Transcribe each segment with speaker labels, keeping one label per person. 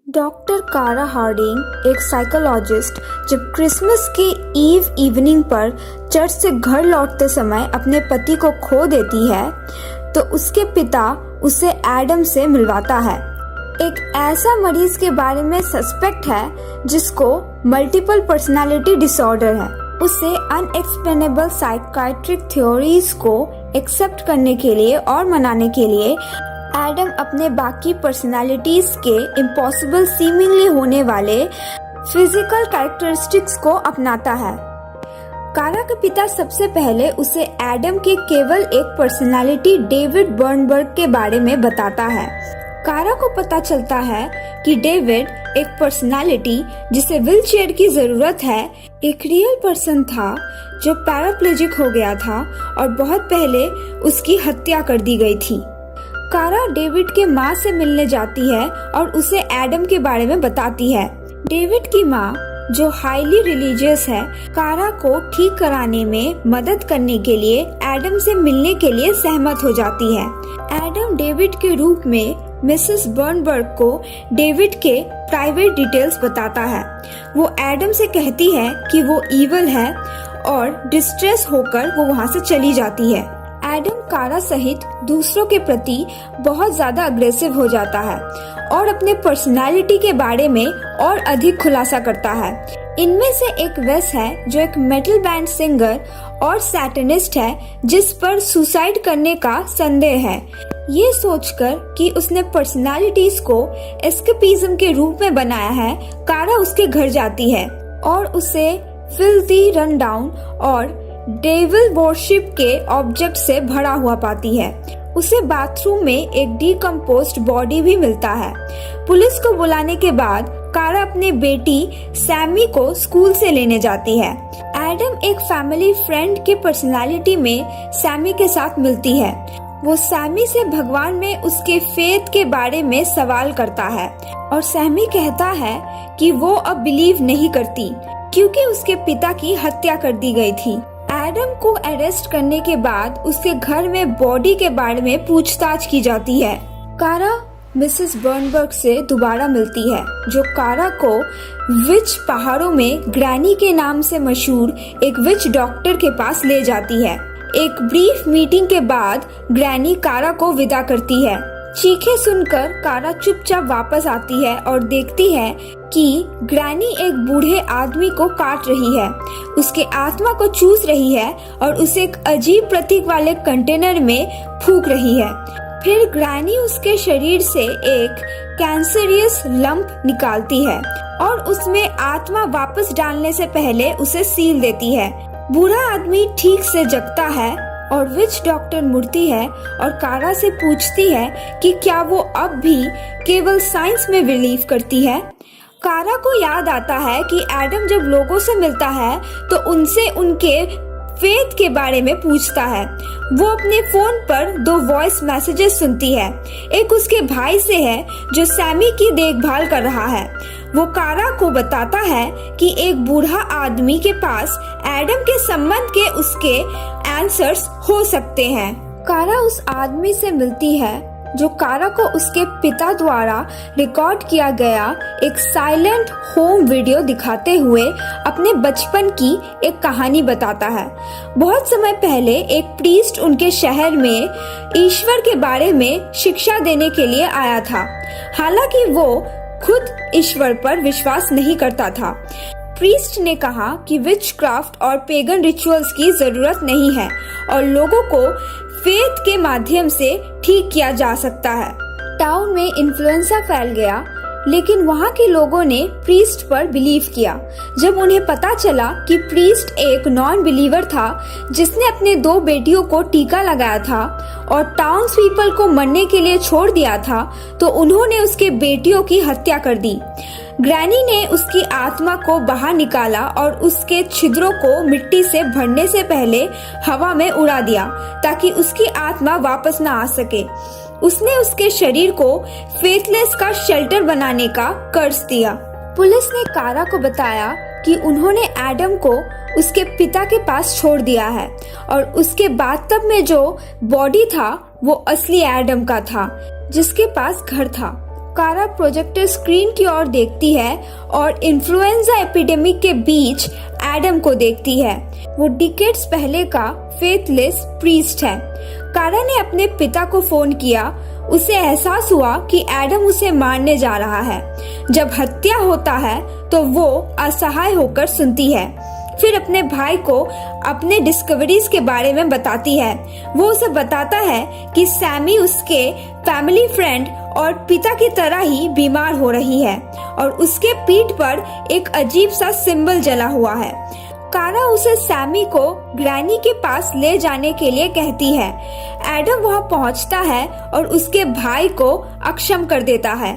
Speaker 1: Doctor कारा Hardinge, एक psychologist, जब क्रिसमस के इवनिंग पर चर्च से घर लौटते समय अपने पति को खो देती है तो उसके पिता उसे एडम से मिलवाता है। एक ऐसा मरीज के बारे में सस्पेक्ट है जिसको मल्टीपल पर्सनालिटी डिसऑर्डर है। उसे अनएक्सप्लेनेबल साइकियाट्रिक थ्योरीज को एक्सेप्ट करने के लिए और मनाने के लिए एडम अपने बाकी पर्सनालिटीज के इम्पॉसिबल सीमिंगली होने वाले फिजिकल कैरेक्टरिस्टिक्स को अपनाता है। कारा के पिता सबसे पहले उसे एडम के केवल एक पर्सनालिटी डेविड बर्नबर्ग के बारे में बताता है। कारा को पता चलता है कि डेविड, एक पर्सनालिटी जिसे व्हीलचेयर की जरूरत है, एक रियल पर्सन था जो पैराप्लेजिक हो गया था और बहुत पहले उसकी हत्या कर दी गई थी। कारा डेविड के माँ से मिलने जाती है और उसे एडम के बारे में बताती है। डेविड की माँ, जो हाईली रिलीजियस है, कारा को ठीक कराने में मदद करने के लिए एडम से मिलने के लिए सहमत हो जाती है। एडम डेविड के रूप में मिसेस बर्नबर्ग को डेविड के प्राइवेट डिटेल्स बताता है। वो एडम से कहती है कि वो इविल है और डिस्ट्रेस होकर वो वहाँ से चली जाती है। एडम कारा सहित दूसरों के प्रति बहुत ज्यादा अग्रेसिव हो जाता है और अपने पर्सनालिटी के बारे में और अधिक खुलासा करता है। इनमें से एक वेस है जो एक मेटल बैंड सिंगर और सैटनिस्ट है जिस पर सुसाइड करने का संदेह है। ये सोचकर कि उसने पर्सनालिटीज को एस्केपिज्म के रूप में बनाया है, कारा उसके घर जाती है और उसे फिल्थी, रन डाउन और डेविल वॉरशिप के ऑब्जेक्ट से भरा हुआ पाती है। उसे बाथरूम में एक डिकम्पोज्ड बॉडी भी मिलता है। पुलिस को बुलाने के बाद कारा अपने बेटी सैमी को स्कूल से लेने जाती है। एडम एक फैमिली फ्रेंड के पर्सनालिटी में सैमी के साथ मिलती है। वो सैमी से भगवान में उसके फेथ के बारे में सवाल करता है और सैमी कहता है कि वो अब बिलीव नहीं करती क्योंकि उसके पिता की हत्या कर दी गई थी। एडम को अरेस्ट करने के बाद उसके घर में बॉडी के बारे में पूछताछ की जाती है। कारा मिसेस बर्नबर्ग से दोबारा मिलती है जो कारा को विच पहाड़ों में ग्रैनी के नाम से मशहूर एक विच डॉक्टर के पास ले जाती है। एक ब्रीफ मीटिंग के बाद ग्रैनी कारा को विदा करती है। चीखें सुनकर कारा चुपचाप वापस आती है और देखती है कि ग्रैनी एक बूढ़े आदमी को काट रही है, उसके आत्मा को चूस रही है और उसे एक अजीब प्रतीक वाले कंटेनर में फूंक रही है। फिर ग्रैनी उसके शरीर से एक कैंसरियस लंप निकालती है और उसमें आत्मा वापस डालने से पहले उसे सील देती है। बूढ़ा आदमी ठीक से जगता है और विच डॉक्टर मुड़ती है और कारा से पूछती है कि क्या वो अब भी केवल साइंस में बिलीव करती है। कारा को याद आता है कि एडम जब लोगों से मिलता है तो उनसे उनके फेथ के बारे में पूछता है। वो अपने फोन पर 2 वॉइस मैसेजेस सुनती है। एक उसके भाई से है जो सैमी की देखभाल कर रहा है। वो कारा को बताता है कि एक बूढ़ा आदमी के पास एडम के संबंध के उसके आंसर्स हो सकते हैं। कारा उस आदमी से मिलती है जो कारा को उसके पिता द्वारा रिकॉर्ड किया गया एक साइलेंट होम वीडियो दिखाते हुए अपने बचपन की एक कहानी बताता है। बहुत समय पहले एक प्रीस्ट उनके शहर में ईश्वर के बारे में शिक्षा देने के लिए आया था। हालांकि वो खुद ईश्वर पर विश्वास नहीं करता था। प्रीस्ट ने कहा कि विचक्राफ्ट और पेगन रिचुअल्स की जरूरत नहीं है और लोगों को फेथ के माध्यम से ठीक किया जा सकता है। टाउन में इन्फ्लुएंजा फैल गया लेकिन वहाँ के लोगों ने प्रीस्ट पर बिलीव किया। जब उन्हें पता चला कि प्रीस्ट एक नॉन बिलीवर था जिसने अपने 2 बेटियों को टीका लगाया था और टाउन स्वीपर को मरने के लिए छोड़ दिया था तो उन्होंने उसके बेटियों की हत्या कर दी। ग्रैनी ने उसकी आत्मा को बाहर निकाला और उसके छिद्रों को मिट्टी से भरने से पहले हवा में उड़ा दिया ताकि उसकी आत्मा वापस न आ सके। उसने उसके शरीर को फेथलेस का शेल्टर बनाने का कर्ज दिया। पुलिस ने कारा को बताया कि उन्होंने एडम को उसके पिता के पास छोड़ दिया है और उसके बाथटब में जो बॉडी था वो असली एडम का था जिसके पास घर था। कारा प्रोजेक्टर स्क्रीन की ओर देखती है और इन्फ्लुएंजा एपिडेमिक के बीच एडम को देखती है। वो डिकेड्स पहले का फेथलेस प्रीस्ट है। कारा ने अपने पिता को फोन किया। उसे एहसास हुआ कि एडम उसे मारने जा रहा है। जब हत्या होता है तो वो असहाय होकर सुनती है। फिर अपने भाई को अपने डिस्कवरीज के बारे में बताती है। वो उसे बताता है कि सैमी उसके फैमिली फ्रेंड और पिता की तरह ही बीमार हो रही है और उसके पीठ पर एक अजीब सा सिंबल जला हुआ है। कारा उसे सैमी को ग्रैनी के पास ले जाने के लिए कहती है। एडम वहां पहुंचता है और उसके भाई को अक्षम कर देता है।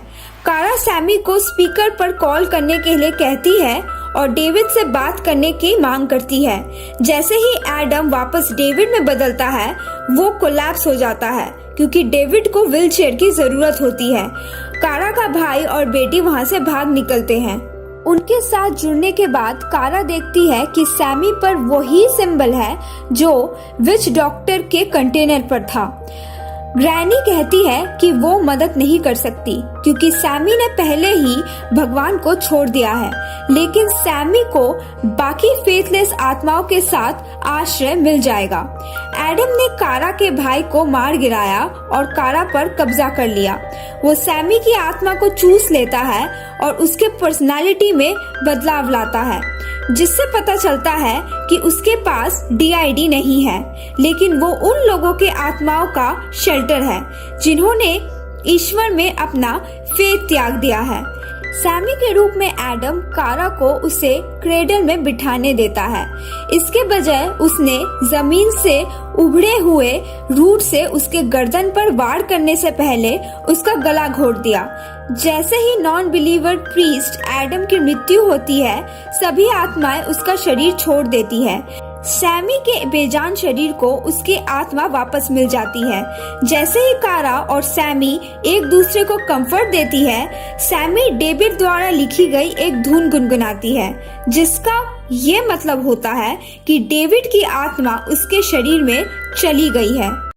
Speaker 1: कारा सैमी को स्पीकर पर कॉल करने के लिए कहती है और डेविड से बात करने की मांग करती है। जैसे ही एडम वापस डेविड में बदलता है, वो कोलैप्स हो जाता है क्योंकि डेविड को व्हीलचेयर की जरूरत होती है। कारा का भाई और बेटी वहां से भाग निकलते हैं। उनके साथ जुड़ने के बाद कारा देखती है कि सैमी पर वही सिंबल है जो विच डॉक्टर के कंटेनर पर था। ग्रैनी कहती है कि वो मदद नहीं कर सकती क्योंकि सैमी ने पहले ही भगवान को छोड़ दिया है, लेकिन सैमी को बाकी फेथलेस आत्माओं के साथ आश्रय मिल जाएगा। एडम ने कारा के भाई को मार गिराया और कारा पर कब्जा कर लिया। वो सैमी की आत्मा को चूस लेता है और उसके पर्सनालिटी में बदलाव लाता है, जिससे पता चलता है कि उसके पास DID नहीं है, लेकिन वो उन लोगों के आत्माओं का शेल्टर है जिन्होंने ईश्वर में अपना फेथ त्याग दिया है। सैमी के रूप में एडम कारा को उसे क्रेडल में बिठाने देता है। इसके बजाय उसने जमीन से उभरे हुए रूट से उसके गर्दन पर वार करने से पहले उसका गला घोट दिया। जैसे ही नॉन बिलीवर प्रीस्ट एडम की मृत्यु होती है, सभी आत्माएं उसका शरीर छोड़ देती है। सैमी के बेजान शरीर को उसकी आत्मा वापस मिल जाती है। जैसे ही कारा और सैमी एक दूसरे को कंफर्ट देती है, सैमी डेविड द्वारा लिखी गई एक धुन गुनगुनाती है, जिसका ये मतलब होता है कि डेविड की आत्मा उसके शरीर में चली गई है।